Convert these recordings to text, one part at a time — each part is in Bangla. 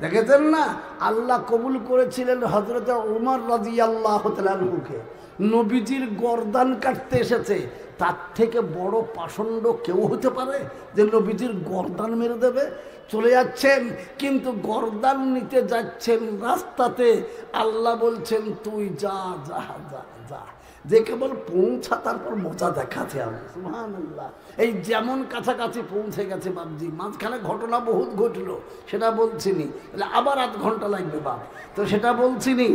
দেখেছেন না, আল্লাহ কবুল করেছিলেন হযরত উমর রাদিয়াল্লাহু তাআলা আনহুকে। নবীজির গর্দান কাটতে এসেছে, তার থেকে বড় পাষণ্ড কেউ হতে পারে যে নবীজির গর্দান মেরে দেবে? চলে যাচ্ছেন, কিন্তু গর্দান নিতে যাচ্ছেন রাস্তাতে আল্লাহ বলছেন তুই যা যা যা যা, যে কেবল পৌঁছা তারপর মজা দেখাতে হবে। সুবহানাল্লাহ। এই যেমন কাছাকাছি পৌঁছে গেছে বাবজি, মাঝখানে ঘটনা বহুত ঘটলো, সেটা বলছিনি, আবার আধ ঘন্টা লাগবে বাপ, তো সেটা বলছিনি।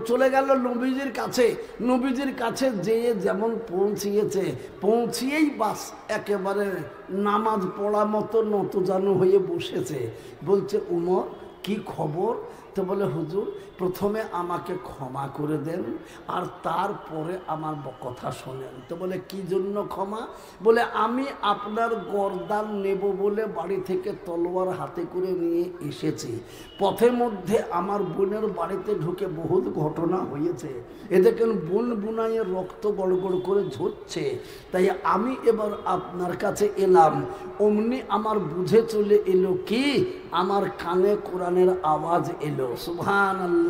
চলে গেল নবীজির কাছে। নবীজির কাছে যেয়ে যেমন পৌঁছিয়েছে, পৌঁছিয়েই বাস একেবারে নামাজ পড়া মতো নতজানু হয়ে বসেছে। বলছে উমর কি খবর? তো বলে হুজুর প্রথমে আমাকে ক্ষমা করে দেন আর তারপরে আমার কথা শোনেন। তো বলে কি জন্য ক্ষমা? বলে আমি আপনার গর্দান নেব বলে বাড়ি থেকে তলোয়ার হাতে করে নিয়ে এসেছি, পথের মধ্যে আমার বোনের বাড়িতে ঢুকে বহুত ঘটনা হয়েছে, এ দেখেন বোন বুনাইয়ের রক্ত গড়গড় করে ঝরছে, তাই আমি এবার আপনার কাছে এলাম। অমনি আমার বুঝে চলে এলো কি, আমার কানে কোরআনের আওয়াজ এলো। সুবহানাল্লাহ।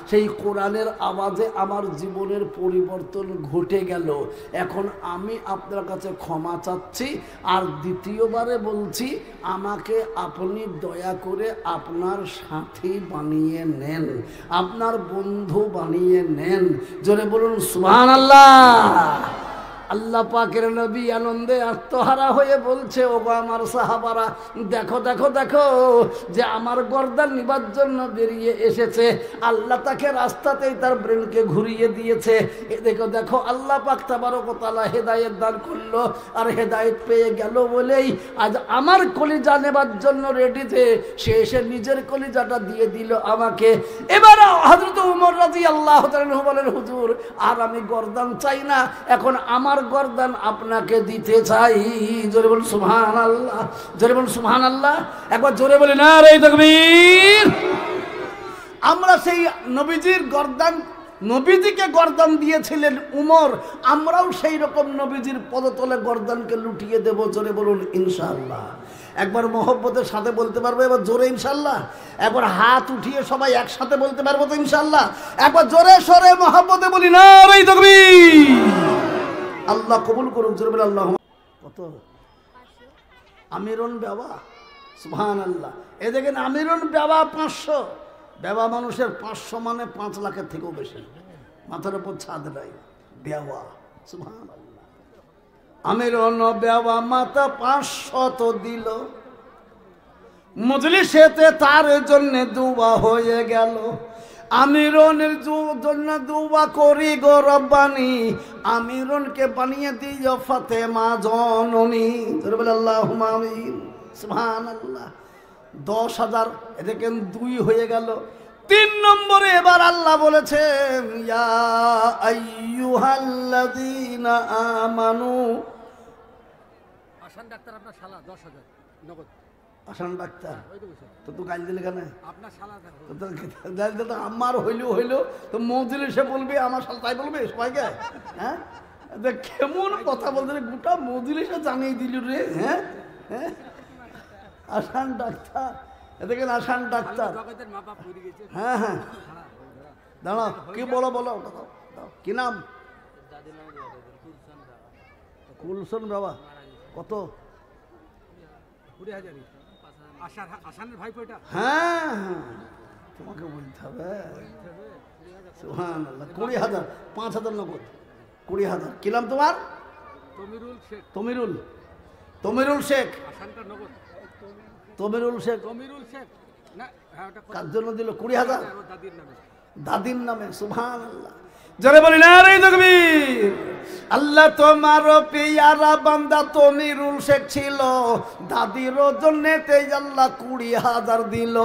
সেই কোরআনের আওয়াজে আমার জীবনের পরিবর্তন ঘটে গেল। এখন আমি আপনার কাছে ক্ষমা চাচ্ছি, আর দ্বিতীয়বারে বলছি আমাকে আপনি দয়া করে আপনার সাথী বানিয়ে নেন, আপনার বন্ধু বানিয়ে নেন। জোরে বলুন সুবহানাল্লাহ। আল্লাহ পাকের নবী আনন্দে আত্মহারা হয়ে বলছে, ওগো আমার সাহাবারা, দেখো দেখো দেখো, যে আমার গর্দান নিবার জন্য বেরিয়ে এসেছে, আল্লাহ তাকে রাস্তাতেই তার ব্রেনকে ঘুরিয়ে দিয়েছে। এ দেখো দেখো, আল্লাহ পাক তাবারক ওয়া তাআলা হেদায়েত দান করলো, আর হেদায়েত পেয়ে গেল বলেই আজ আমার কলিজা নেবার জন্য রেডিতে, সে এসে নিজের কলিজাটা দিয়ে দিল আমাকে। এবার হযরত ওমর রাদিয়াল্লাহু তাআলা বলেন, হুজুর আর আমি গর্দান চাই না, এখন আমার গর্দান আপনাকে দিতে চাই। জোরে বলুন সুবহানাল্লাহ, জোরে বলুন সুবহানাল্লাহ, একবার জোরে বলি নারে তাকবীর। আমরা সেই নবীজির গর্দান, নবীজিকে গর্দান দিয়েছিলেন উমর, আমরাও সেই রকম নবীজির পদতলে গর্দানকে লুটিয়ে দেব। জোরে বলুন ইনশাআল্লাহ। একবার মহব্বতের সাথে বলতে পারবো এবার জোরে ইনশাআল্লাহ? একবার হাত উঠিয়ে সবাই একসাথে বলতে পারবো তো ইনশাআল্লাহ? একবার জোরে সরে মহব্বতে বলি নারে তাকবীর। আল্লাহ কবুল করুন। জোরে বলে আল্লাহ। কত আমিরন বেওয়া, সুবহানাল্লাহ। এ দেখেন আমিরন বেওয়া 500, বেওয়া মানুষের 500 মানে 5 লাখের থেকেও বেশি, মাথার উপর ছাদ নাই, বেওয়া, সুবহানাল্লাহ। আমিরন বেওয়া মাথা 500 তো দিল, মজলিসেতে তার জন্য দুয়া হয়ে গেল। আমিরনের জন্য দুয়া করি গো রব্বানি, আমিরনকে বানিয়ে দিও ফাতেমা জননী। বলে আল্লাহুম্মা আমিন। সুবহানাল্লাহ। 10,000, এ দেখেন 2 হয়ে গেল। 3 নম্বরে এবার আল্লাহ বলেছেন, ইয়া আইয়ুহাল্লাযীনা আমানু। আসান ডাক্তার আপনার শালা 10,000 নগদ। আসান ডাক্তার তো তুই গাল দিলে কেন? আপনার শালা তো আমার হইলো তো মজলিসে বলবি আমার শালা, তাই বলবে সবাইকে? হ্যাঁ, কেমন কথা বলতে, গোটা মজলিসে জানিয়ে দিল রে। হ্যাঁ হ্যাঁ, আসান ডাক্তার, দেখেন আসান ডাক্তার। হ্যাঁ হ্যাঁ, দাঁড়াও, কি বলো বলো, কি নাম? কুলসন বাবা। কত? হ্যাঁ হ্যাঁ, তোমাকে বলতে হবে। সুবহানাল্লাহ। 20,000, 5,000 নগদ, 20,000। কি নাম তোমার? তমিরুল শেখ। তমিরুল, তমিরুল শেখ। তমিরুল শেখ, তমিরুল শেখ না, কার জন্য দিল 20,000? দাদির নামে। দাদির নামে। সুবহানাল্লাহ। জোরে বলি নারে তাকবীর। আল্লাহ তোমার পেয়ারা বান্দা তমিরুল শেখ ছিল, দাদির জন্যতে আল্লাহ 20,000 দিল।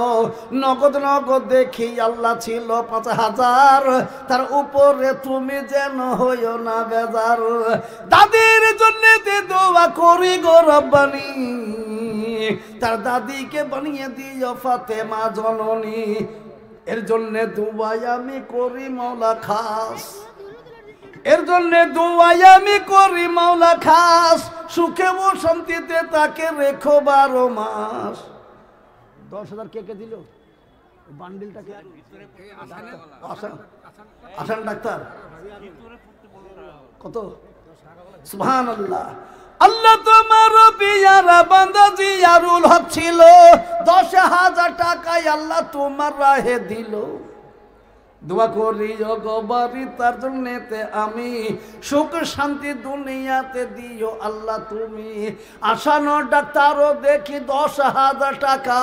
নগদ নগদ দেখি আল্লাহ ছিল 5,000, তার উপরে তুমি যেন হইও না বেজার। দাদির জন্যতে দোয়া করি গো রব্বানি, তার দাদিকে বানিয়ে দিও ফাতেমা জননী। এর জন্য দুআ আমি করি মাওলা খাস, এর জন্য দুআ আমি করি মাওলা খাস, সুখে ও শান্তিতে তাকে রেখো 12 মাস। 10,000 কে কে দিল? বান্ডিলটাকে এই আসানের আসান ডাক্তার কত? সুবহানাল্লাহ। আল্লাহ তোমার পিয়ারা বান্দা জিয়ারুল হক ছিল, 10,000 টাকায় আল্লাহ তোমার রাহে দিল। দোয়া করি গবারি তার জন্যতে আমি, সুখ শান্তি দুনিয়াতে দিও আল্লাহ তুমি। আসানো ডাক্তারও দেখি 10,000 টাকা,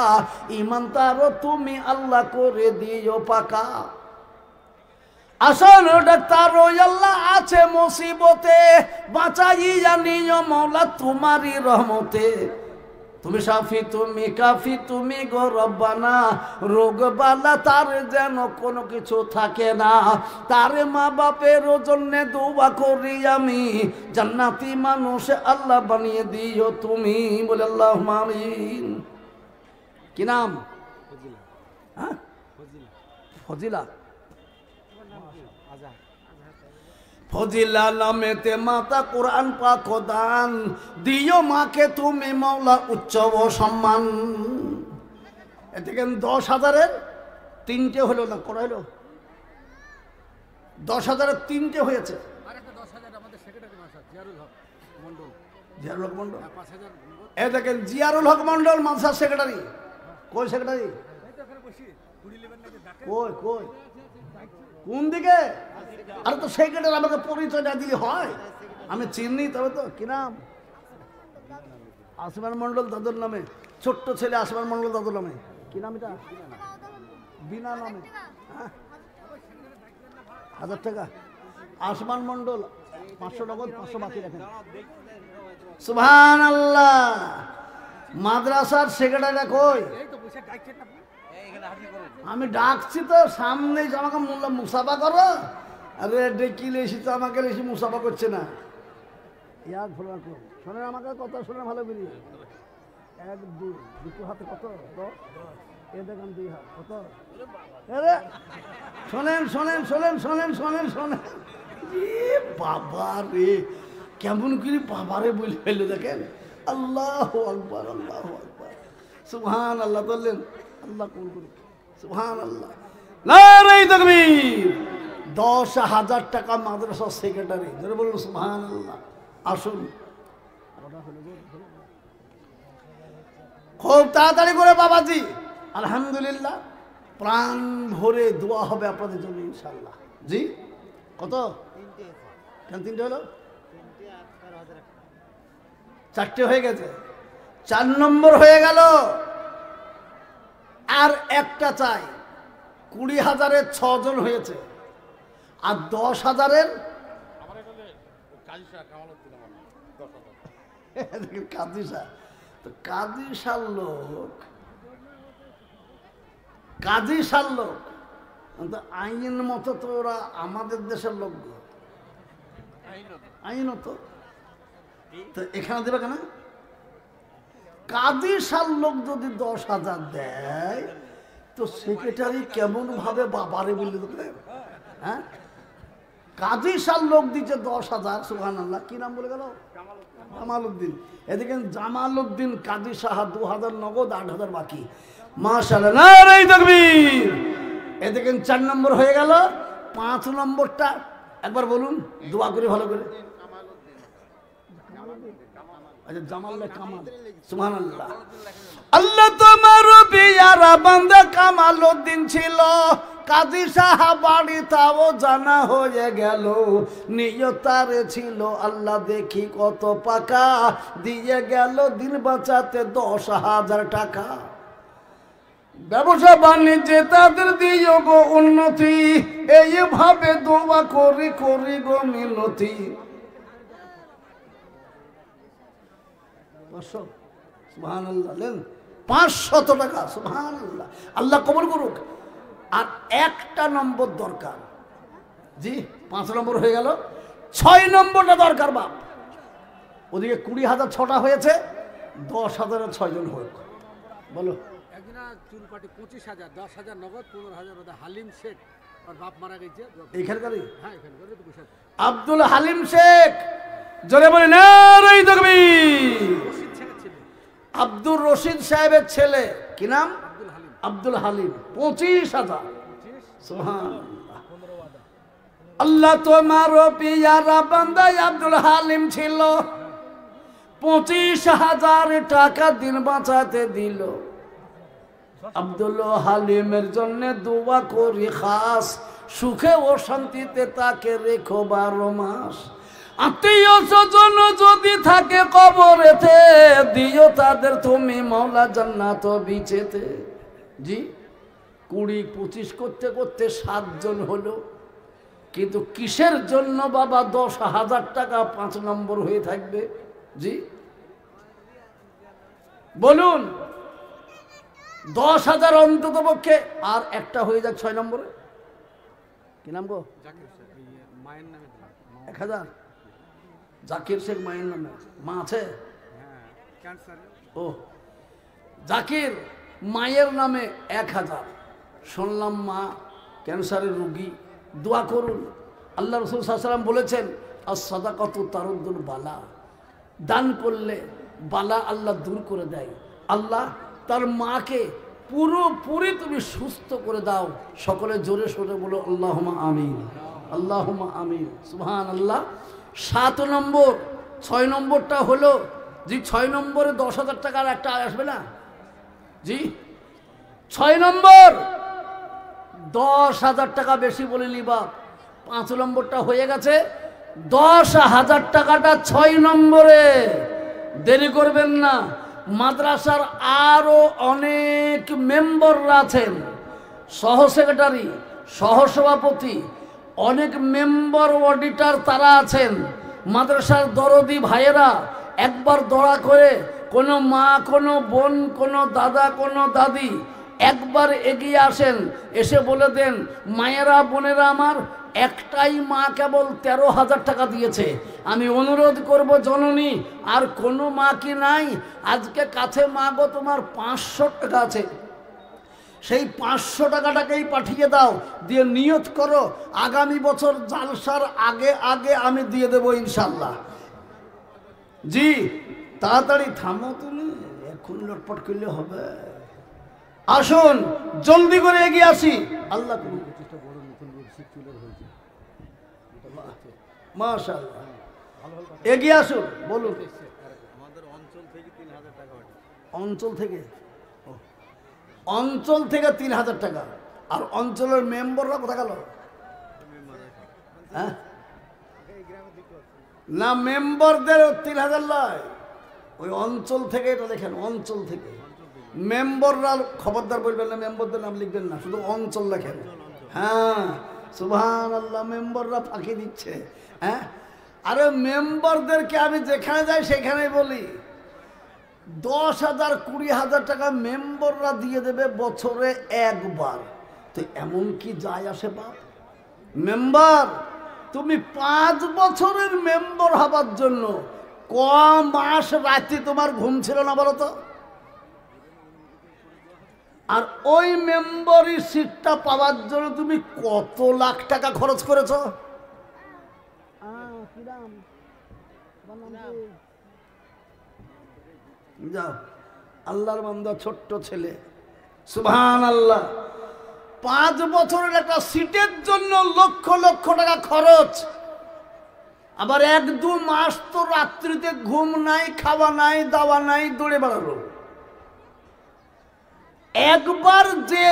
ইমান তারও তুমি আল্লাহ করে দিও পাকা। আসানো ডাক্তারও আল্লাহ আছে মুসিবতে, বাঁচাইয়া নিও মওলা তোমারই রহমতে। তুমি সাফি তুমি কাফি তুমি গো রব্বানা, রোগ বালা তার যেন কোনো কিছু থাকে না। তার মা বাপের জন্য দোয়া করি আমি, জান্নাতি মানুষ আল্লাহ বানিয়ে দিও তুমি। বলে আল্লাহুম্মা আমিন। কি নাম? হ্যাঁ, ফজিলা। ফজিলা নামেতে মাতা কোরআন পাক দান, দিও মাকে তুমি মাওলা উচ্চ ও সম্মান। এদিকে 10,000-এর 3টে হলো না, করা হলো 10,000-এর 3টে হয়েছে। আরেকটা 10,000 আমাদের সেক্রেটারি মাস্টার জিয়ারুল হক মন্ডল। জিয়ারুল হক মন্ডল, 5,000 এ দেখেন জিয়ারুল হক মন্ডল মাদ্রাসা সেক্রেটারি। কই সেক্রেটারি? কই কই কোন দিকে? আরে তো সেক্রেটারি আমাকে পরিচয় না দিলে হয়, আমি চিনি তবে তো। কি নাম? আসমান মন্ডল দাদুর নামে, ছোট্ট ছেলে আসমান মন্ডল দাদুর নামে। কি নাম এটা? বিনা নামে। হ্যাঁ, 1000 টাকা। আসমান মন্ডল 500 নগদ, 500 বাকি রাখেন। সুবহানাল্লাহ। মাদ্রাসার সেক্রেটারিটা কই? এই তো বসে ডাকছেন আপনি, আমি ডাকছি তো, সামনে আমাকে মোল্লা মুসাফা করো। আরে ডেকিলে এসে তো আমাকে এসে মুসাফা করছে না। ইয়াদ ভুল রাখো, শোনেন আমাকে কথা শোনেন ভালো করে। 1 2 দুটো হাতে কত? 10। এ দেখেন 2 হাত কত? আরে শোনেন শোনেন শোনেন শোনেন শোনেন শোনেন। এ বাবা রে, কেমন করে বাবারে বলে ফেললো দেখেন। আল্লাহু আকবার, আল্লাহু আকবার, সুবহানাল্লাহ। বললেন আল্লাহ কবুল করুন। সুবহানাল্লাহ, নারে তাকবীর। 10,000 টাকা মাদ্রাসার সেক্রেটারি, যারা বলুন সুবহানাল্লাহ। আসুন খুব তাড়াতাড়ি করে বাবাজি, আলহামদুলিল্লাহ। প্রাণ ভরে দোয়া হবে আপনাদের জন্য ইনশাআল্লাহ। জি কত? 3টে হলো, 4টে হয়ে গেছে, 4 নম্বর হয়ে গেল। আর একটা চাই। 20,000-এর 6 জন হয়েছে, আর 10,000-এর কাদিসা। তো কাদিসার লোক, কাদিসার লোক আইন মতো তো ওরা আমাদের দেশের লোক, আইন তো এখানে দেবে কেন? কাদিসার লোক যদি 10,000 দেয়, তো সেক্রেটারি কেমন ভাবে বাবারে বললে দেবে? হ্যাঁ, কাদিসার লোক দিচ্ছে 10,000। সুবহানাল্লাহ। কি নাম বলে গেল? জামালউদ্দিন। এদিকে জামালউদ্দিন কাদি সাহা 2,000 নগদ, 8,000 বাকি। মাশাআল্লাহ, নারে তাকবীর। এদিকে 4 নম্বর হয়ে গেল। 5 নম্বরটা একবার বলুন, দোয়া করে ভালো করে। আচ্ছা, জামাল কামাল। সুবহানাল্লাহ। আল্লাহ তোমার পিয়ারা বান্দা কামালউদ্দিন ছিল, কাজী সাহা বাড়ি তাও জানা হয়ে গেল। নিয়তারে ছিল আল্লাহ দেখি কত পাকা, দিয়ে গেল দিন বাঁচাতে 10,000 টাকা। ব্যবসা বাণিজ্যে তাদের দিও গো উন্নতি, এইভাবে দোয়া করি করি গো মিনতি। 500 সুবহানাল্লাহ, 500 টাকা। সুবহানাল্লাহ, আল্লাহ কবুল করুক। আর একটা নম্বর দরকার। জি, 5 নম্বর হয়ে গেল, 6 নম্বরটা দরকার বাপ। ওদিকে 20,000 6টা হয়েছে, 10,000-এর 6 জন হোক। বলো। একদিনা চুলপাটি 25,000, 10,000 নগদ, 15,000 ওদের হালিম শেখ, আর বাপ মারা গেছে। এইখানকারই? হ্যাঁ, এখানকার তো বসে আছে। আব্দুল হালিম শেখ, জোরে বলে নারে তাকবীর। রশিদ শেখের ছেলে, আব্দুর রশিদ সাহেবের ছেলে। কি নাম? আব্দুল হালিম। আব্দুল হালিম 25,000। সুবহানাল্লাহ। আল্লাহ তোমারও পিয়ারা বান্দা আব্দুল হালিম ছিল, 25,000 টাকা দিন বাঁচাতে দিল। আব্দুল হালিমের জন্য দোয়া করি খাস, সুখে ও শান্তিতে তাকে রেখো 12 মাস। আত্মীয় স্বজন যদি থাকে কবরেতে, দিও তাদের তুমি মাওলা জান্নাত বিচেতে। জি 20-25 করতে করতে 7 জন হলো, কিন্তু কিসের জন্য বাবা 10,000 টাকা 5 নম্বর হয়ে থাকবে? জি বলুন, 10,000 অন্তত পক্ষে, আর একটা হয়ে যাক 6 নম্বরে। কি নাম গো? মায়ের নামে 1,000। জাকির শেখ মায়ের নামে, মা আছে? ক্যান্সার। ও জাকির মায়ের নামে 1,000। শুনলাম মা ক্যান্সারের রোগী, দোয়া করুন। আল্লাহ রাসূল সাল্লাল্লাহু আলাইহি ওয়াসাল্লাম বলেছেন, আস-সাদাকাতু তারুদ্দুল বালা, দান করলে বালা আল্লাহ দূর করে দেয়। আল্লাহ তার মাকে পুরোপুরি তুমি সুস্থ করে দাও। সকলে জোরে সোরে বলো আল্লাহুম্মা আমিন, আল্লাহুম্মা আমিন। সুবহানাল্লাহ। 7 নম্বর, 6 নম্বরটা হলো জি 6 নম্বরে 10,000 টাকার একটা আসবে না? জি 6 নম্বর 10,000 টাকা বেশি বলিনি বাপ। 5 নম্বরটা হয়ে গেছে, 10,000 টাকাটা 6 নম্বরে। দেরি করবেন না। মাদ্রাসার আরো অনেক মেম্বাররা আছেন, সহ সেক্রেটারি, সহসভাপতি, অনেক মেম্বার অডিটর তারা আছেন। মাদ্রাসার দরদি ভাইয়েরা একবার দয়া করে কোনো মা, কোনো বোন, কোনো দাদা, কোনো দাদি একবার এগিয়ে আসেন, এসে বলে দেন, মায়েরা বোনেরা আমার, একটাই মা কেবল 13,000 টাকা দিয়েছে। আমি অনুরোধ করব জননী, আর কোনো মা কি নাই? আজকে কাছে মা গো তোমার 500 টাকা আছে, সেই 500 টাকাটাকেই পাঠিয়ে দাও, দিয়ে নিয়ত করো আগামী বছর জালসার আগে আগে আমি দিয়ে দেবো ইনশাল্লাহ। জি তাড়াতাড়ি থামো তুমি, এখন লটপট করলে হবে। আসুন জলদি করে এগিয়ে আসি। আল্লাহ মাশাআল্লাহ, এগিয়ে আসুন। বলুন। আমাদের অঞ্চল থেকে 3,000 টাকা। অঞ্চল থেকে? অঞ্চল থেকে 3,000 টাকা। আর অঞ্চলের মেম্বাররা কোথা গেল? হ্যাঁ না, মেম্বারদের 3,000 নয়, ওই অঞ্চল থেকে। এটা দেখেন, অঞ্চল থেকে মেম্বাররা, খবরদার বলবেন না, মেম্বারদের নাম লিখবেন না, শুধু অঞ্চল লেখেন। হ্যাঁ সুবহানাল্লাহ, মেম্বাররা ফাঁকি দিচ্ছে। হ্যাঁ আরে মেম্বারদেরকে আমি যেখানে যাই সেখানেই বলি, 10,000 20,000 টাকা মেম্বাররা দিয়ে দেবে বছরে একবার। তো এমন কি যায় আসে বাপ? মেম্বার তুমি 5 বছরের মেম্বার হবার জন্য ক মাস রাতে তোমার ঘুম ছিল না বলো তো? আর ওই মেম্বারি সিটটা পাওয়ার জন্য তুমি কত লাখ টাকা খরচ করেছ? যাও, আল্লাহর বান্দা ছোট্ট ছেলে, সুবহানাল্লাহ, 5 বছরের একটা সিটের জন্য লক্ষ লক্ষ টাকা খরচ। আবার 1-2 মাস তো রাত্রিতে ঘুম নাই, খাওয়া নাই, দাওয়া নাই, দৌড়ে বেড়ালো। একবার যে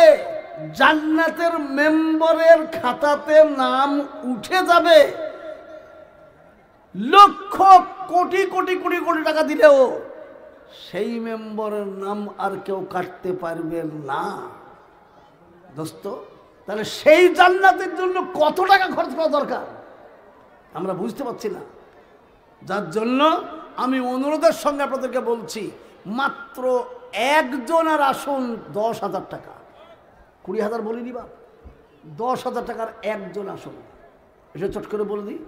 জান্নাতের মেম্বারের খাতাতে নাম উঠে যাবে, লক্ষ কোটি কোটি কোটি কোটি টাকা দিলেও সেই মেম্বারের নাম আর কেউ কাটতে পারবে না দোস্ত। তাহলে সেই জান্নাতের জন্য কত টাকা খরচ করা দরকার আমরা বুঝতে পারছি না। যার জন্য আমি অনুরোধের সঙ্গে আপনাদেরকে বলছি, মাত্র একজনের আসুন 10,000 টাকা, 20,000 বলিনি বা, 10,000 টাকার একজন আসুন। এটা চট করে বলে দিই,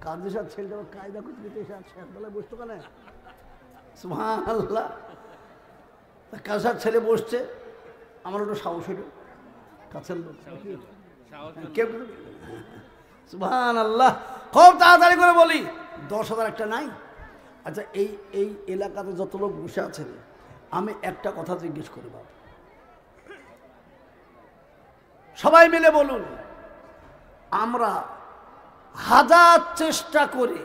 কাদের ছেলেটা কায়দা করতে বেলায় বসতো কেন? সুবহানাল্লাহ, কাজার ছেলে বসছে, আমার ওটা সাহস হইল, কাছের লোক কেউ। সুবহানাল্লাহ, খুব তাড়াতাড়ি করে বলি, 10,000 একটা নাই? আচ্ছা এই এলাকাতে যত লোক বসে আছেন, আমি একটা কথা জিজ্ঞেস করি বাবা, সবাই মিলে বলুন, আমরা হাজার চেষ্টা করে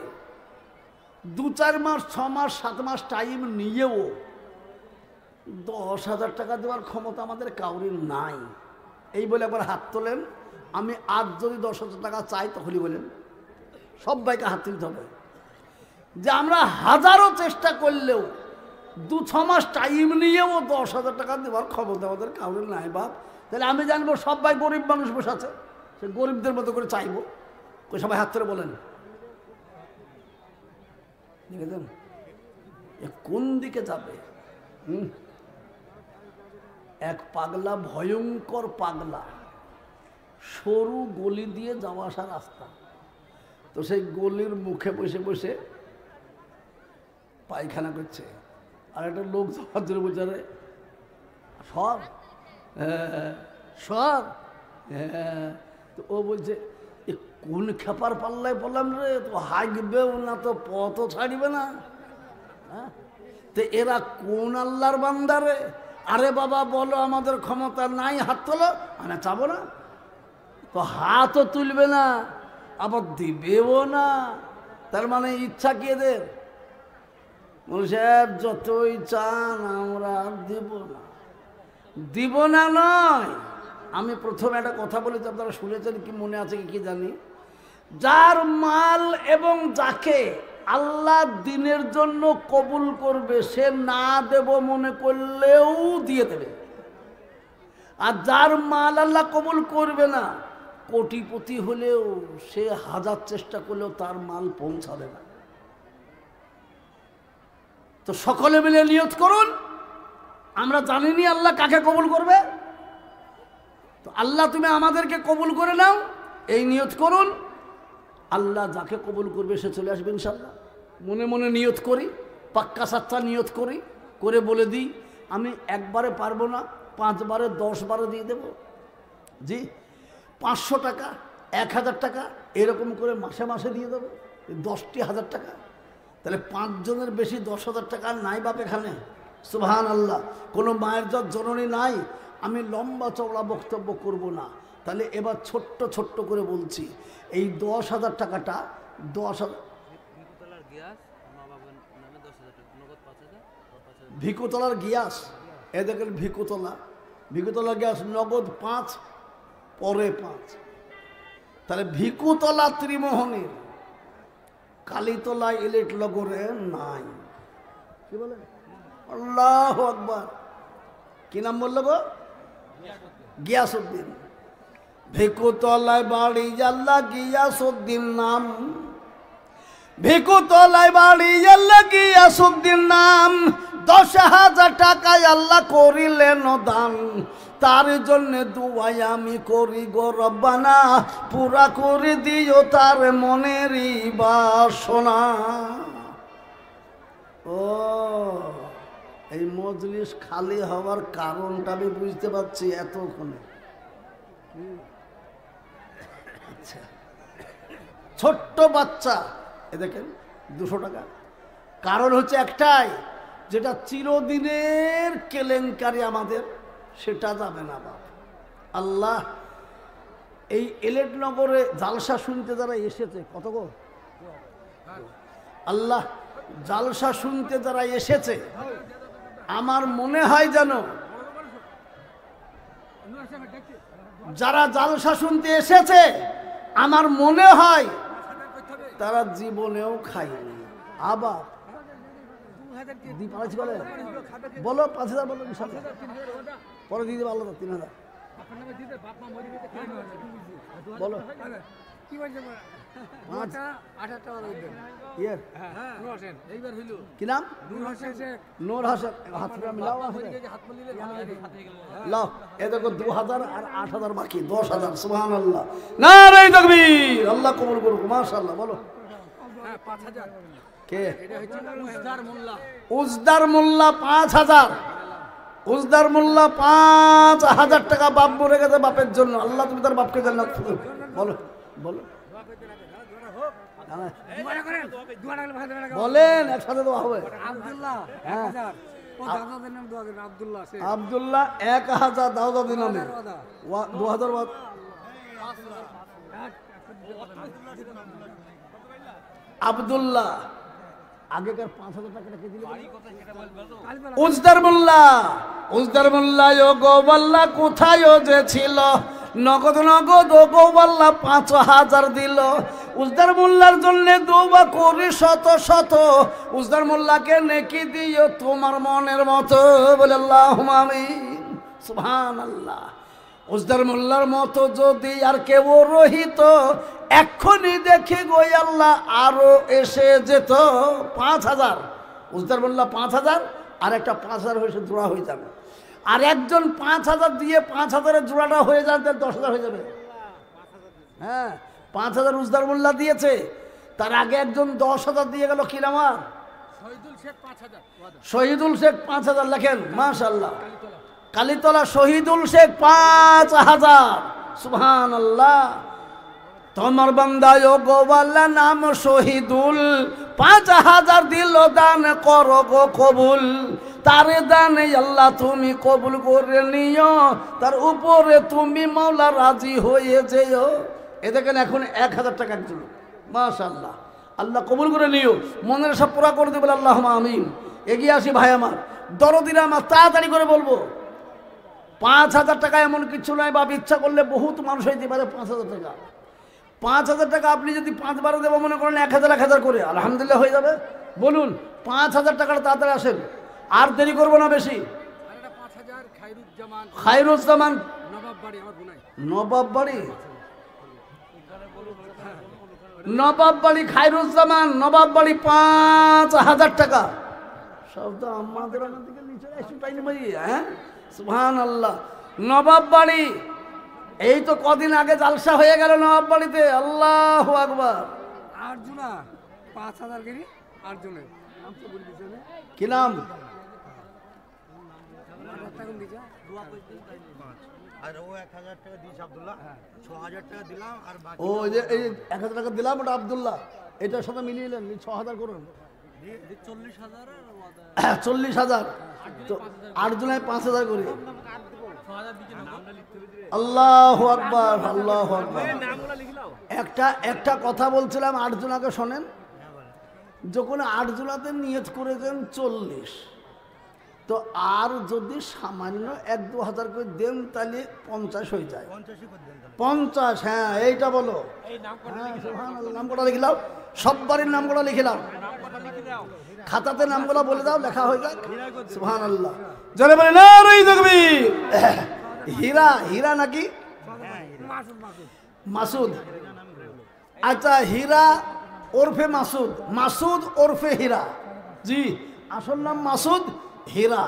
2-4 মাস 6 মাস 7 মাস টাইম নিয়েও 10,000 টাকা দেওয়ার ক্ষমতা আমাদের কাউরির নাই। এই বলে একবার হাত তোলেন। আমি আজ যদি 10,000 টাকা চাই তখনই বলেন, সবাইকে হাত তুলতে হবে যে আমরা হাজারো চেষ্টা করলেও 2-6 মাস টাইম নিয়েও 10,000 টাকা দেওয়ার ক্ষমতা আমাদের কাউরির নাই বাপ। তাহলে আমি জানবো সবাই গরিব মানুষ বসে আছে, সে গরিবদের মতো করে চাইবো। সবাই হাত ধরে বলেন, দেখেছেন কোন দিকে যাবে? এক পাগলা, ভয়ঙ্কর পাগলা, সরু গলি দিয়ে যাওয়া আসা রাস্তা। তো সেই গলির মুখে বসে বসে পায়খানা করছে, আর একটা লোক যাওয়ার জন্য বলছে, আরে সর সর। তো ও বলছে, এ কোন খেপার পাল্লায় বললাম রে, তো হাঁকবেও না, তো পথও ছাড়িবে না। তো এরা কোন আল্লাহর বান্দা রে? আরে বাবা বলো আমাদের ক্ষমতা নাই, হাত তোলো। আমি চাবো না, তো হাতও তুলবে না, আবার দিবেও না। তার মানে ইচ্ছা কি এদের? সাহেব যতই চান আমরা দিব না, দিব না নয়। আমি প্রথমে একটা কথা বলেছি, আপনারা শুনেছেন কি মনে আছে কি জানি, যার মাল এবং যাকে আল্লাহ দিনের জন্য কবুল করবে সে না দেব মনে করলেও দিয়ে দেবে, আর যার মাল আল্লাহ কবুল করবে না, কোটিপতি হলেও সে হাজার চেষ্টা করলেও তার মাল পৌঁছাবে না। তো সকলে মিলে নিয়ত করুন, আমরা জানিনি আল্লাহ কাকে কবুল করবে, তো আল্লাহ তুমি আমাদেরকে কবুল করে নাও, এই নিয়ত করুন। আল্লাহ যাকে কবুল করবে সে চলে আসবে ইনশাআল্লাহ। মনে মনে নিয়ত করি, পাক্কা সাচ্চা নিয়ত করি, করে বলে দিই আমি একবারে পারবো না, 5 বারে 10 বারে দিয়ে দেব। জি 500 টাকা 1000 টাকা এরকম করে মাসে মাসে দিয়ে দেবো, 10টি 1000 টাকা। তাহলে 5 জনের বেশি 10,000 টাকা নাই বাপ এখানে। সুবহানাল্লাহ। কোনো মায়ের যত জননী নাই। আমি লম্বা চওড়া বক্তব্য করব না। তাহলে এবার ছোট্ট ছোট্ট করে বলছি, এই 10,000 টাকাটা 10,000 ভিকুতলার গিয়াস, এ দেখেন ভিকুতলা, ভিকুতলার গ্যাস নগদ 5 পরে 5। তাহলে ভিকুতলা ত্রিমোহনীর কালীতলা ইলেট লগরে নাই। কি বলে? আল্লাহু আকবার। কি নাম বললো গো? গিয়াসউদ্দিন। ভিকুতলায় বাড়ি আল্লাহ গিয়াসউদ্দিন নাম, ভিকুতলায় বাড়ি আল্লাহ গিয়াসউদ্দিন নাম। 10,000 টাকায় আল্লাহ করিলেন দান, তার জন্য দুয়াই আমি করি গো রব্বানা, পুরা করে দিও তার মনেরই বাসনা। ও এই মজলিস খালি হওয়ার কারণটা আমি বুঝতে পারছি এতক্ষণে। আচ্ছা, ছোট্ট বাচ্চা, এ দেখেন 200 টাকা। কারণ হচ্ছে একটাই, যেটা চিরদিনের কেলেঙ্কারি আমাদের, সেটা যাবে না বাপ। আল্লাহ এই এলেটনগরে জালসা শুনতে যারা এসেছে, কত গো আল্লাহ, জালসা শুনতে যারা এসেছে, আমার মনে হয় যেন যারা জালসা শুনতে এসেছে, আমার মনে হয় তারা জীবনেও খায়নি। আবার বলো 5,000 বলো, পরে দিয়ে দেবো আল্লাহ 3,000 বলো। কি নাম? নূর হোসেন। হাত মিলাও, লাও। এ দেখো 2,000 আর 8,000 বাকি, 10,000। সুবহানাল্লাহ, নারে তাকবীর। আল্লাহ কবুল করুক, মাশাআল্লাহ। বলো 5,000। কে? উজদার মোল্লা 5,000। উজদার মোল্লা 5,000 টাকা বাপ মরে গেছে, বাপের জন্য। আল্লাহ তুমি তার বাপকে জান্নাত দাও। বলো বলো বলেন, একসাথে দেওয়া হবে। আব্দুল্লাহ 1,000 দাউদা দিনামে, 2,000 আব্দুল্লাহ আগেকার 5,000 টাকাটা কে দিল? উজদার মোল্লা ও গোবাল্লা কোথায় যে ছিল, নগদ নগদ ও গোবাল্লা 5,000 দিল। উজদার মোল্লার জন্য দোয়া করি শত শত, উজদার মোল্লাকে নেকি দিও তোমার মনের মতো, বলে আল্লাহুম্মা আমিন। সুবহানাল্লাহ। উজদার মোল্লার মতো যদি আর কেউ রহিত, এক্ষুনি দেখে গো আল্লাহ আরো এসে যেত। 5,000 উজদার মোল্লা 5,000 আর একটা 5,000 হয়েছে জোড়া হয়ে যাবে। আর একজন 5,000 দিয়ে 5,000-এর জোড়াটা হয়ে যাবে, 10,000 হয়ে যাবে। হ্যাঁ, 5,000 উজদার মোল্লা দিয়েছে, তার আগে একজন 10,000 দিয়ে গেল। কি নাম? শহীদুল শেখ 5,000 লেখেন। মাশাআল্লাহ। কালীতলা শহীদুল শেখ 5,000। সুবহানাল্লাহ। তোমার বান্দা ও গোবাল্লা নাম শহীদুল, 5,000 দিল দান করো গো কবুল। তার দানে আল্লাহ তুমি কবুল করে নিও, তার উপরে তুমি মাওলা রাজি হয়ে যেও। এ দেখেন এখন 1,000 টাকা একজন। মাশাআল্লাহ। আল্লাহ কবুল করে নিও, মনের সব পুরা করে দেবে। আল্লাহুম্মা আমিন। এগিয়ে আসি ভাই আমার, দরদিরা আমার, তাড়াতাড়ি করে বলবো। 5,000 টাকা এমন কিছু নয়, বাপ ইচ্ছা করলে বহুত মানুষ হইতে পারে। 5,000 টাকা, 5,000 টাকা আপনি যদি 5 বার দেবো মনে করেন 1,000 করে, আলহামদুলিল্লাহ হয়ে যাবে। বলুন 5,000 টাকাটা তাড়াতাড়ি আসেন, আর দেরি করবো না বেশি। খায়রুজ্জামান নবাববাড়ি খায়রুজ্জামান নবাববাড়ি 5,000 টাকা। সব তো আমাদের দিকে নিচে একটু টাইম মারি। হ্যাঁ, সুবহানাল্লাহ। নবাববাড়ি এই তো কদিন আগে জালসা হয়ে গেল নবাববাড়িতে। আল্লাহু আকবার। আর্জুনা 5,000 গিরি আর্জুনের নাম তো বলে দিছেন। কি নাম? আর ও 1,000 টাকা দিয়েছে আব্দুল্লাহ, 6,000 টাকা দিলাম। আর বাকি ও যে এই 1,000 টাকা দিলাম, ওটা আব্দুল্লাহ। এটার সাথে মিলিয়ে নেন, 6,000 করুন। 40,000 তো আর্জুনায় 5,000 করে। আল্লাহু আকবার, আল্লাহু আকবার। একটা কথা বলছিলাম, আর্জুনাকে শোনেন। যখন আর্জুনাতে নিয়ত করেছেন 40, তো আর যদি সামান্য 1-2 হাজার করে দেন তাহলে 50 হয়ে যায়। 50, হ্যাঁ এইটা বলো। নাম কটা লিখে দাও, সববারের নাম কটা লিখে দাও, খাতাতে নামগুলো বলে দাও, লেখা হয়ে যাক। সুবহানাল্লাহ। জোরে বলে নারায়ে তাকবীর। হীরা, হীরা নাকি মাসুদ? আচ্ছা, হীরা ওরফে মাসুদ, মাসুদ ওরফে হীরা। জি, আসল নাম মাসুদ, হীরা।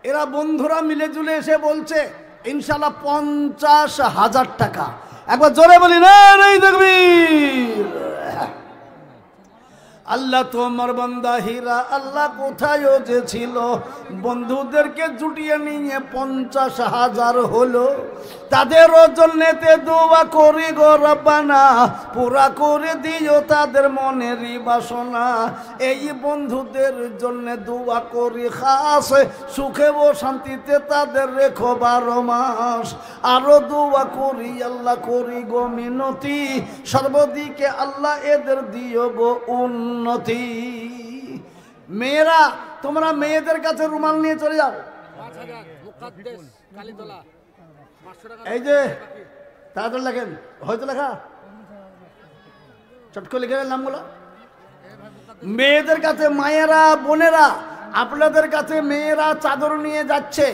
এরা বন্ধুরা মিলে জুলে এসে বলছে ইনশাআল্লাহ 50,000 টাকা। একবার জোরে বলি নারায়ে তাকবীর। আল্লাহ তোমার বান্দা হীরা আল্লাহ কোথায় যে ছিল, বন্ধুদেরকে জুটিয়ে নিয়ে 50,000 হলো। তাদের জন্যতে দোয়া করি গো রব্বানা, পুরা করে দিও তাদের মনেরই বাসনা। এই বন্ধুদের জন্য দোয়া করি খাস, সুখে ও শান্তিতে তাদের রেখো 12 মাস। আরো দোয়া করি আল্লাহ করি গো মিনতি, সর্বদিকে আল্লাহ এদের দিও গো উন্নতি। মেয়েরা তোমরা মেয়েদের কাছে রুমাল নিয়ে চলে যাও। 5,000 মুকাদ্দেস কালীতলা 500 টাকা। এই যে তাড়াতাড়ি লেখেন, হয়তো লেখা চট করে লিখে নামগুলো। মেয়েদের কাছে, মায়েরা বোনেরা আপনাদের কাছে মেয়েরা চাদর নিয়ে যাচ্ছে,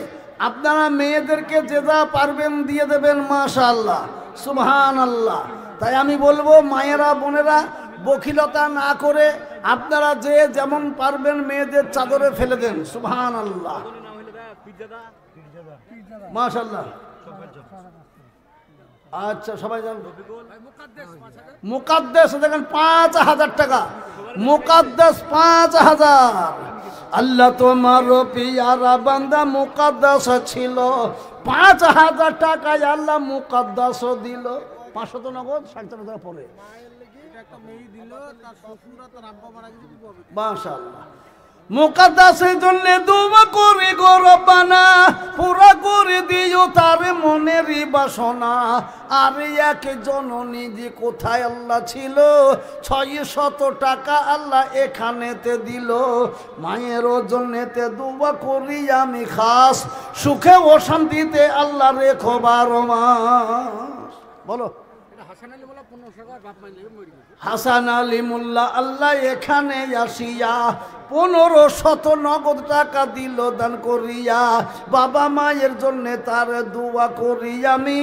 আপনারা মেয়েদেরকে যে যা পারবেন দিয়ে দেবেন। মাশাআল্লাহ, সুবহানাল্লাহ। তাই আমি বলবো মায়েরা বোনেরা বখিলতা না করে আপনারা যে যেমন পারবেন মেয়েদের চাদরে ফেলে দেন। সুবহানাল্লাহ, মাশাআল্লাহ। আচ্ছা, সবাই জানবে মুকাদ্দেস দেখেন 5,000 টাকা। মুকাদ্দেস 5,000। আল্লাহ তোমার পিয়ারা বান্দা মুকাদ্দাস ছিল, 5,000 টাকায় আল্লাহ মুকাদ্দাস দিল। 500 তো নগদ, 4.5 টাকা পরে। মাশাআল্লাহ। মুকাদ্দাসের জন্য দোয়া করি গো রব্বানা, পুরা করে দিও তার মনেরই বাসনা। আর এক জননী যে কোথায় আল্লাহ ছিল, 600 টাকা আল্লাহ এখানেতে দিল। মায়ের জন্যতে দোয়া করি আমি খাস, সুখে ও শান্তিতে আল্লাহ রেখো 12 মাস। বলো হাসান আলী মোল্লা 1500 টাকা বাপ মাইলে মরে গেছে। হাসান আলী মোল্লা আল্লাহ এখানে আসিয়া 1500 নগদ টাকা দিল দান করিয়া। বাবা মায়ের জন্য তার দোয়া করি আমি,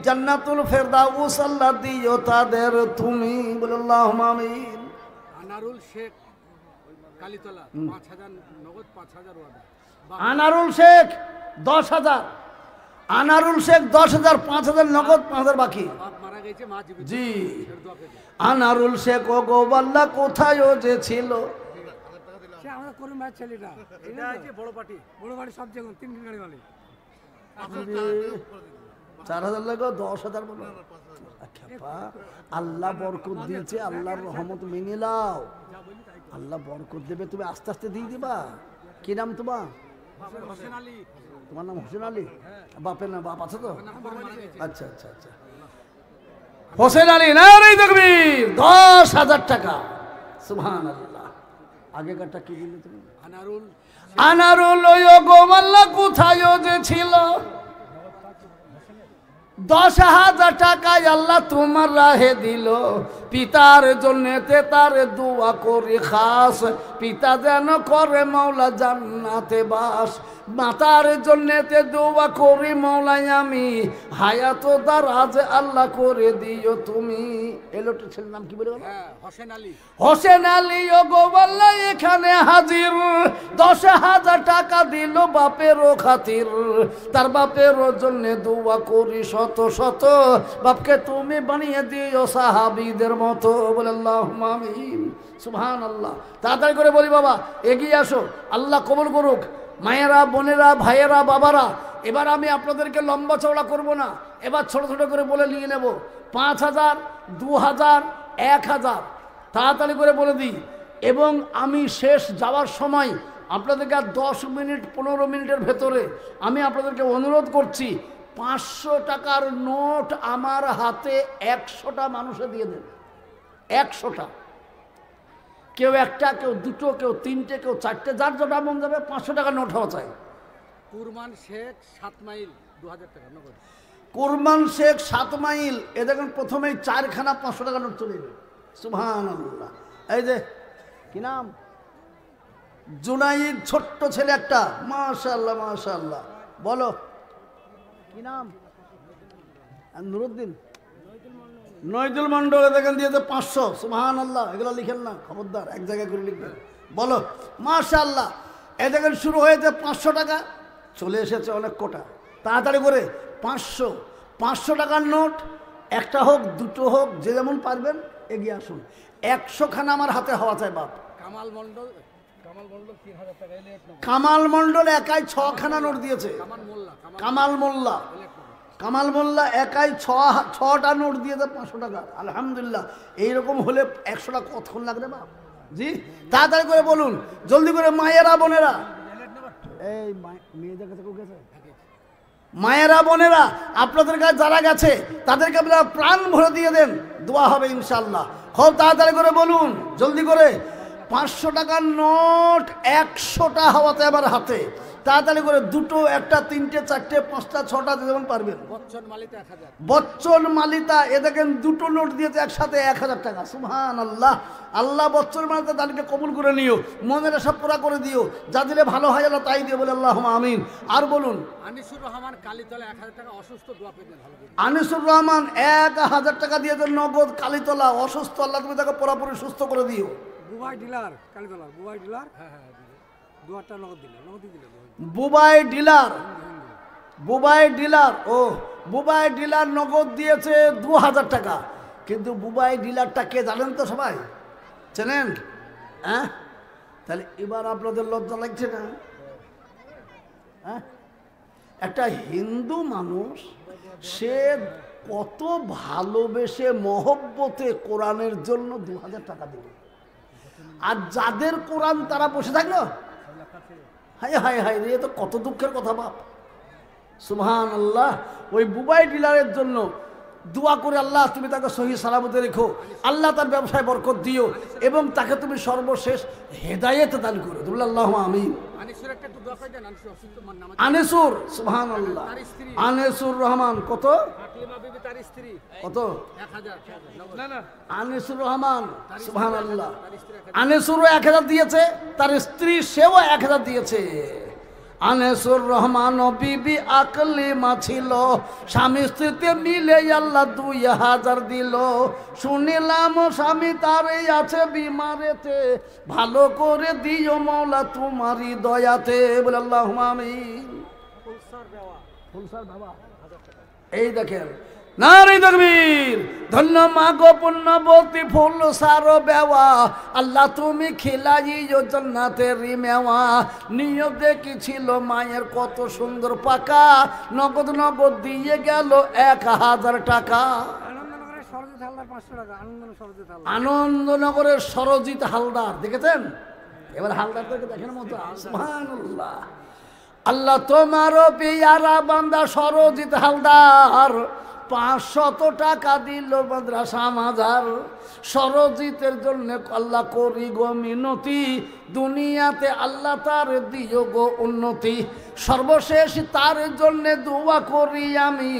জান্নাতুল ফেরদাউস আল্লাহ দিও তাদের তুমি। বলে আল্লাহুম্মা আমিন। আনারুল শেখ কালীতলা 5000 নগদ 5000 ওয়াদা। আনারুল শেখ 10,000, আনারুল শেখ 10,000, 5,000 নগদ, 5,000 বাকি। বাপ মারা গেছে, মা জীবিত। জি এর দোয়া পেতে। আনারুল শেখ ও গোবাল্লা কোথায় ও যে ছিল। সে আমাদের করিম ভাই ছেলেটা, এটা আছে বড় পার্টি, বড় পার্টি সব জায়গায় 3 গাড়ি মালিক। 4,000 লাগো, 10,000 বলো। খেপা, আল্লাহ বরকত দিয়েছে, আল্লাহর রহমত মেনে নাও, আল্লাহ বরকত দেবে, তুমি আস্তে আস্তে দিয়ে দিবা। কি নাম তোমার? হোসেন আলী। তোমার নাম হোসেন আলী? বাপের নাম, বাপ আছে তো? আচ্ছা আচ্ছা আচ্ছা। হোসেন আলী নারে তাকবীর, 10,000 টাকা। সুবহানাল্লাহ। আগেকারটা কি বললে তুমি? আনারুল আনারুল ও গোমাল্লা কোথায় ও যে ছিল। 10,000 টাকায় আল্লাহ তোমার রাহে দিল। পিতার জন্যতে তার দোয়া করি খাস, পিতা যেন করে মৌলা জান্নাতে বাস। মাতার জন্যতে দোয়া করি মৌলাই আমি, হায়াত দারাজ আল্লাহ করে দিও তুমি। এলোটা ছেলের নাম কি বলে গেল? হ্যাঁ হোসেন আলী। হোসেন আলী ও গোবাল্লা এখানে হাজির। 10,000 টাকা দিল বাপেরও খাতির, তার বাপেরও জন্য দোয়া করি শত শত। বাপকে তুমি বানিয়ে দিও সাহাবীদের মতো। বলে আল্লাহুম্মা আমিন। সুবহানাল্লাহ। তাড়াতাড়ি করে বলি বাবা, এগিয়ে আসো, আল্লাহ কবুল করুক। মায়েরা, বোনেরা, ভাইয়েরা, বাবারা, এবার আমি আপনাদেরকে লম্বা চওড়া করব না, এবার ছোট ছোট করে বলে নিয়ে নেব। 5,000, 2,000, 1,000 তাড়াতাড়ি করে বলে দিই। এবং আমি শেষ যাওয়ার সময় আপনাদেরকে আর 10 মিনিট 15 মিনিটের ভেতরে আমি আপনাদেরকে অনুরোধ করছি, 500 টাকার নোট আমার হাতে 100টা মানুষে দিয়ে দেন। 100টা, কেউ একটা, কেউ দুটো, কেউ তিনটে, কেউ চারটে, যার যেটা মন যাবে। 500 টাকার নোট হওয়া চাই। কুরমান শেখ 7 মাইল 2000 টাকা নগদ। কুরমান শেখ 7 মাইল, এ দেখুন প্রথমেই 4খানা 500 টাকার নোট চলে যাবে। সুবহানাল্লাহ। এই যে কি নাম? জুনাইদ, ছোট্ট ছেলে একটা, মাশাআল্লাহ মাশাআল্লাহ। বলো কি নাম? নুরুদ্দিন, নইদুল মন্ডল, দেখেন দিয়েছে 500। সুবহানাল্লাহ। এগুলো লিখেন না, খবরদার, এক জায়গায় করে লিখবেন। বলো মাশাআল্লাহ। এ দেখেন শুরু হয়েছে 500 টাকা, চলে এসেছে অনেক কোটা। তাড়াতাড়ি করে 500 টাকার নোট, একটা হোক, দুটো হোক, যে যেমন পারবেন এগিয়ে আসুন। 100খানা আমার হাতে হওয়া চাই বাপ। কামাল মন্ডল 3000 টাকা। এলে এক নম্বর। কামাল মন্ডল একাই 6খানা নোট দিয়েছে। কামাল মোল্লা। কামাল মোল্লা, কামাল মোল্লা একাই 6টা নোট দিয়েছে 500 টাকা। আলহামদুলিল্লাহ। এইরকম হলে 100টা কতক্ষণ লাগবে বাপ? জি তাড়াতাড়ি করে বলুন, জলদি করে। মায়েরা, বোনেরা, এই মেয়েদের কাছে কেউ গেছে? মায়েরা, বোনেরা, আপনাদের কাছে যারা গেছে তাদেরকে আপনারা প্রাণ ভরে দিয়ে দেন, দোয়া হবে ইনশাল্লাহ। খুব তাড়াতাড়ি করে বলুন, জলদি করে। 500 টাকার নোট 100টা হওয়াতে আমার হাতে। তাড়াতাড়ি করে, দুটো, একটা, তিনটে, চারটে, 5টা, 6টা, যেমন পারবেন। বচ্চন মালিতা 1000। বচ্চন মালিতা, এ দেখেন দুটো নোট দিয়েছে একসাথে 1000 টাকা। সুবহানাল্লাহ। আল্লাহ বচ্চন মালিতা তাদেরকে কবুল করে নিও, মনের আশা পুরা করে দিও, যা দিলে ভালো হয় আল্লাহ তাই দিও। বলে আল্লাহুম্মা আমিন। আর বলুন আনিসুর রহমান কালীতলা 1000 টাকা, অসুস্থ, দোয়া পেতেন ভালো করে। আনিসুর রহমান 1000 টাকা দিয়েছে নগদ, কালীতলা, অসুস্থ, আল্লাহ তুমি তাকে পুরোপুরি সুস্থ করে দিও। Bubai dealer Kalitala, Bubai dealer. হ্যাঁ হ্যাঁ, 2000 টাকা নগদ দিলে, নগদ দিলে। বুবাই ডিলার, বুবাই ডিলার, ও বুবাই ডিলার নগদ দিয়েছে 2000 টাকা। কিন্তু বুবাই ডিলারটা কে জানেন তো সবাই? চেনেন? হ্যাঁ, তাহলে এবার আপনাদের লজ্জা লাগছে না? হ্যাঁ, একটা হিন্দু মানুষ, সে কত ভালোবেসে মহব্বতে কোরআনের জন্য 2000 টাকা দিল। আর যাদের কোরআন তারা বসে থাকলো, হায় হায় হায় রে, এ তো কত দুঃখের কথা বাপ। সুবহানাল্লাহ। ওই বুবাই ডিলারের জন্য দোয়া করে, আল্লাহ তুমি তাকে সহি সালামতে রেখো, আল্লাহ তার ব্যবসায় বরকত দিও এবং তাকে তুমি সর্বশেষ হেদায়েত দান করো। আল্লাহু আমিন। আনিসুর একটা একটু দোয়া করে দেন। আনিসুর অসুস্থ নামাজ আনিসুর, সুবহানাল্লাহ। আনিসুর রহমান কত? ফাতিমা বিবি তার স্ত্রী কত? 1000 না না আনিসুর রহমান, সুবহানাল্লাহ। আনিসুরও 1000 দিয়েছে, তার স্ত্রী সেও 1000 দিয়েছে। আনিসুর রহমান ও বিবি আকলিমা ছিল, স্বামী স্ত্রীতে মিলে আল্লাহ 2000 দিল। শুনিলাম স্বামী তারই আছে বিমারেতে, ভালো করে দিও মৌলা তোমারই দয়াতে। বলে আল্লাহুম্মা আমিন। ফুলসার বাবা এই দেখেন, নারী তাকবীর। ধন্য মা গো পুণ্যবতী ফুল সারো বেওয়া, আল্লাহ তুমি খিলাইও জান্নাতের মেওয়া। নিয়ত দেখেছিল মায়ের কত সুন্দর পাকা, নগদ নগদ দিয়ে গেল 1000 টাকা। আনন্দনগরের সরজিৎ হালদার 500 টাকা। আনন্দনগরের সরজিৎ হালদার দেখেছেন? এবার হালদার থেকে দেখেন মতো। সুবহানাল্লাহ। আল্লাহ তোমারও পেয়ারা বান্দা সরজিৎ হালদার 500 টাকা দিল মাদ্রাসা মাজার। সরজিতের জন্য আল্লাহ করি গো মিনতি, দুনিয়াতে আল্লাহ তার দিও গো উন্নতি। সর্বশেষ তার জন্য দোয়া করি আমি,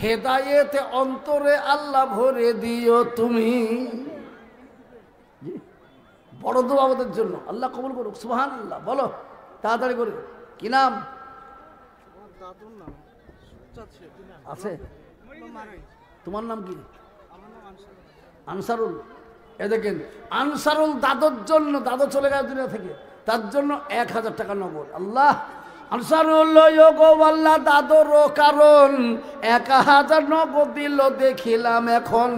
হেদায়েতে অন্তরে আল্লাহ ভরে দিও তুমি। বড় দোয়া আমাদের জন্য, আল্লাহ কবুল করুক। সুবহানাল্লাহ। বলো তাড়াতাড়ি করে, কি নাম আছে? তোমার নাম কি? আনসারুল। এ দেখেন, আনসারুল দাদুর জন্য, দাদু চলে গেছে দুনিয়া থেকে, তার জন্য 1000 টাকা নগদ। আল্লাহ আনসারুল গো আল্লাহ দাদুরও কারণ 1000 নগদ দিল দেখিলাম এখন।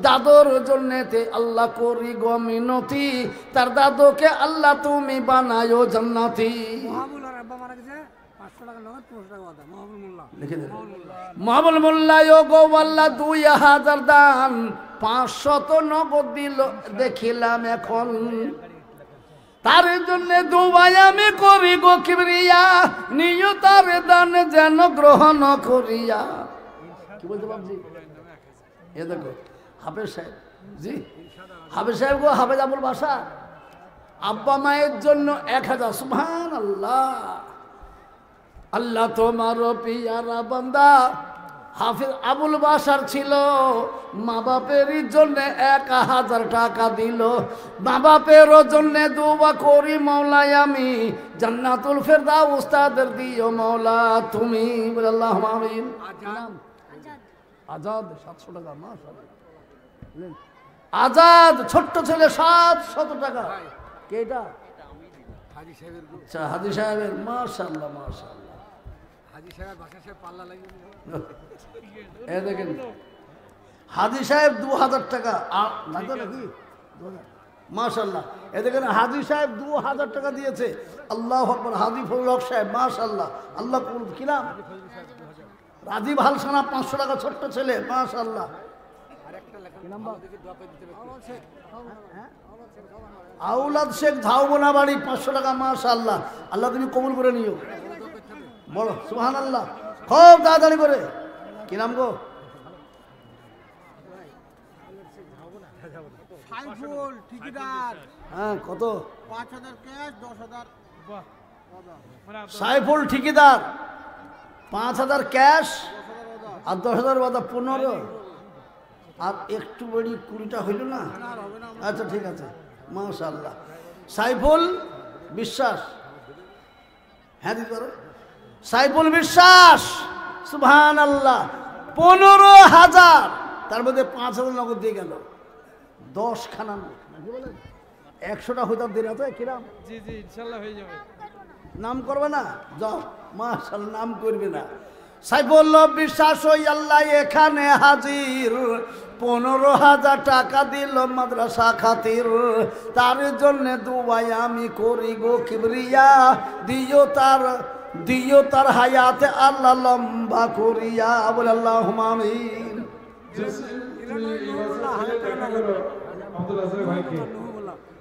দাদুর জন্যতে আল্লাহ করি গো মিনতি, তার দাদুকে আল্লাহ তুমি বানায়ো জান্নাতি। মহাবুল মোল্লা গো আল্লাহ 2000 দান, 500 নগদ দিল দেখিলাম এখন। তার জন্য দুবাই আমি করি গো কিবরিয়া, নিয় তার দান যেন গ্রহণ করিয়া। কি বলতে বাবজি? এ দেখো হাফেজ সাহেব, জি হাফেজ সাহেব গো, হাফেজ আবুল বাসা আব্বা মায়ের জন্য 1000। সুবহানাল্লাহ। আল্লাহ তোমার পিয়ারা বান্দা হাফিজ আবুল বাসার ছিল, মা বাপের জন্য 1000 টাকা দিল। মা বাপের জন্য দোয়া করি মৌলাই আমি, জান্নাতুল ফেরদাউস তাদের দিও মৌলা তুমি। বলে আল্লাহুম্মা আমিন। আজাদ 700 টাকা। মাশাআল্লাহ। আজাদ ছোট্ট ছেলে 700 টাকা। কে এটা? হাজী সাহেবের। আচ্ছা হাজী সাহেবের। মাশাআল্লাহ মাশাআল্লাহ। হাজী সাহেব বাসা সাহেব পাল্লা লাগিয়ে এ দেখেন হাজী সাহেব 2000 টাকা নাকি? মাশাআল্লাহ। এ দেখেন হাজী সাহেব 2000 টাকা দিয়েছে। আল্লাহু আকবার। হাজী ফজলুল হক সাহেব, মাশাআল্লাহ। আল্লাহ কবুল। কি নাম? রাজীব হালসানা 500 টাকা, ছোট্ট ছেলে। মাশাআল্লাহ। আউলাদ শেখ ঝাউবনা বাড়ি 500 টাকা। মাশাআল্লাহ। আল্লাহ তুমি কবুল করে নিও। বলো সুবহানাল্লাহ। খুব তাড়াতাড়ি করে। কি নাম গো? সাইফুল ঠিকাদার। হ্যাঁ কত? 5000 ক্যাশ, 10000। সাইফুল ঠিকাদার 5000 ক্যাশ আর 10000 বাদা 15। আর একটু বড়ি 20টা হইল না? আচ্ছা ঠিক আছে। মাশাআল্লাহ। সাইফুল বিশ্বাস। হ্যাঁ দিতে পারো। সাইফুল বিশ্বাস। সুবহানাল্লাহ। 15000, তার মধ্যে 5000 নগদ দিয়ে গেল। 10 খানা নাকি বলেন? 100টা হইতাম দেরি হতো। কিরাম? জি জি ইনশাআল্লাহ হয়ে যাবে। নাম করবে না? যাও। মাশাআল্লাহ। নাম করবে না। সাইফুল বিশ্বাস ওই আল্লাহ এখানে হাজির, 15000 টাকা দিল মাদ্রাসা খাতির। তার জন্য দুবাই আমি করি গো কিবরিয়া, দিও তার হায়াতে আল্লাহ লম্বা করিয়া। বলে আল্লাহুম্মা আমিন।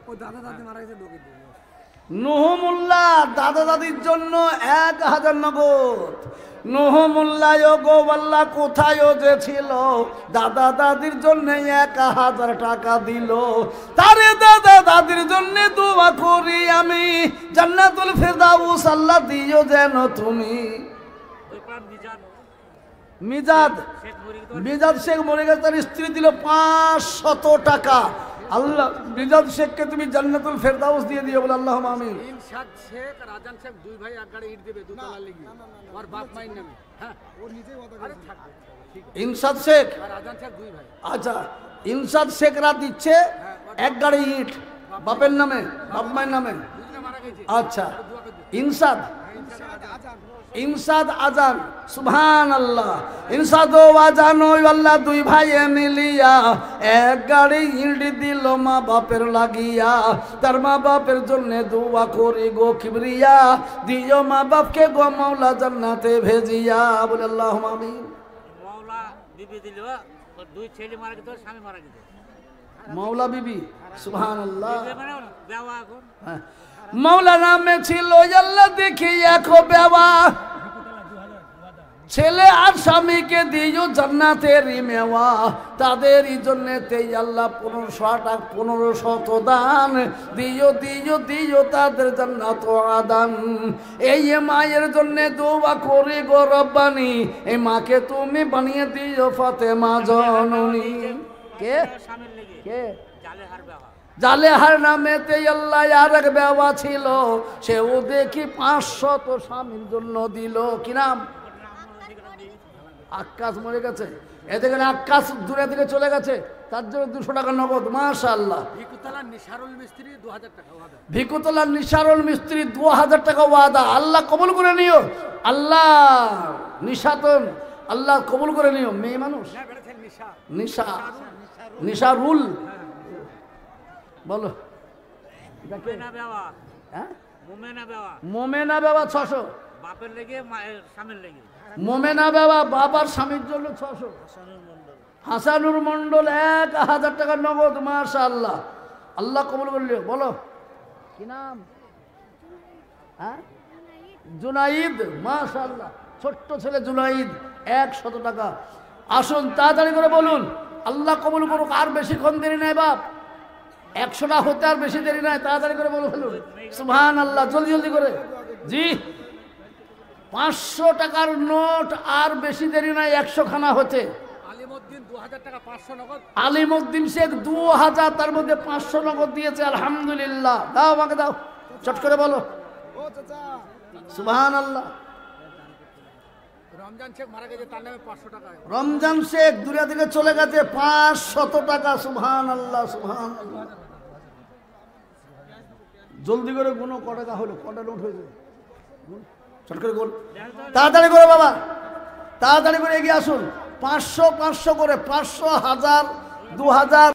ও দাদা দাদি মারা গেছে। নুহ মোল্লা দাদা দাদির জন্য 1000 নগদ। নুহ মোল্লা গো আল্লাহ কোথায় যে ছিল, দাদা দাদির জন্য 1000 টাকা দিল। তারে দাদা দাদির জন্য দোয়া করি আমি, জান্নাতুল ফেরদাউস আল্লাহ দিও যেন তুমি। মিজাদ শেখ মরে গেছে, তার স্ত্রী দিল 500 টাকা। আল্লাহ মিজাদ শেখকে তুমি জান্নাতুল ফেরদাউস দিয়ে দিও বলে আল্লাহুম্মা আমিন। ইনসাদ শেখ আর আজান শেখ দুই ভাই এক গাড়ি ইট দেবে দুতলা লিখি, ওর বাপ মায়ের নামে। হ্যাঁ ও নিজেই ওয়াদা করেছে। ইনসাদ শেখ আর আজান শেখ দুই ভাই। আচ্ছা, ইনসাদ শেখরা দিচ্ছে এক গাড়ি ইট বাপের নামে, বাপ মায়ের নামে। আচ্ছা, ইনসাদ ইনসাদ আজান, সুবহানাল্লাহ। ইনসাদ ও আজান ওই আল্লাহ দুই ভাইয়ে মিলিয়া এক গাড়ি ইট দিল মা বাপের লাগিয়া। তার মা বাপের জন্য দোয়া করি গো কিবরিয়া, দিও মা বাপকে গো মাওলা জান্নাতে ভেজিয়া বলে আল্লাহুম্মা আমিন। মাওলা বিবি দিল, ওর দুই ছেলে মারা গেছে, স্বামী মারা গেছে। মাওলা বিবি, সুবহানাল্লাহ। মানে বেওয়া এখন মাওলা নামে ছিল আল্লাহ দেখি একো বেওয়া, ছেলে আর স্বামীকে দিও জান্নাতের মেওয়া। তাদেরই জন্য তেই আল্লাহ 1500 দান দিও দিও দিও তাদের জান্নাত আদান। এই মায়ের জন্য দোয়া করি গো রব্বানি, এই মাকে তুমি বানিয়ে দিও ফাতেমা জননী। কে স্বামীর লেগে কে জালেহার বেওয়া। জালেহার নামেতে আল্লাহ আর এক বেওয়া ছিল, সেও দেখি 500 স্বামীর জন্য দিল। কি নাম? আক্কাস মরে গেছে, এদিকে আক্কাস দূরে থেকে চলে গেছে, তার জন্য 200 টাকা নগদ। মাশাআল্লাহ। ভিকুতলা নিসারুল মিস্ত্রি 2000 টাকা ওয়াদা। ভিকুতলা নিসারুল মিস্ত্রি 2000 টাকা ওয়াদা। আল্লাহ কবুল করে নিও, আল্লাহ নিশাতন আল্লাহ কবুল করে নিও। মেয়ে মানুষ নিশা নিসারুল বলো মোমেনা বেওয়া, হ্যাঁ মোমেনা বেওয়া, মোমেনা বাবা 600, বাপের লেগে মায়ের স্বামীর লেগে। মোমেনা বাবা বাবার স্বামীর জন্য 600। হাসানুর মন্ডল 1000 টাকা নগদ। মাশাআল্লাহ, আল্লাহ কবুল করলিও। বলো কি নাম? হ্যাঁ জুনাইদ, মাশাআল্লাহ, ছোট্ট ছেলে জুনাইদ 100 টাকা। আসুন তাড়াতাড়ি করে বলুন, আল্লাহ কবুল করুক। আর বেশিক্ষণ দেরি নাই বাপ, 100টা হতে আর বেশি দেরি নাই, তাড়াতাড়ি করে বলে ফেলুন সুবহানাল্লাহ, জলদি জলদি করে। জি 500 টাকার নোট, আর বেশি দেরি নাই 100 খানা হতে। আলিমউদ্দিন 2000 টাকা 500 নগদ। আলিমউদ্দিন শেখ 2000, তার মধ্যে 500 নগদ দিয়েছে। আলহামদুলিল্লাহ। দাও আমাকে দাও, চট করে বলো সুবহানাল্লাহ। রমজান শেখ মারা গেছে, তার নামে 500 টাকা। রমজান শেখ দূরে থেকে চলে গেছে, 500 টাকা। সুবহানাল্লাহ সুবহানাল্লাহ। জলদি করে গুনো, ক টাকা হলো, কটা নোট হয়েছে, চট করে গুন, তাড়াতাড়ি করে বাবা, তাড়াতাড়ি করে এগিয়ে আসুন। 500 500 করে, 500, 1000, 2000।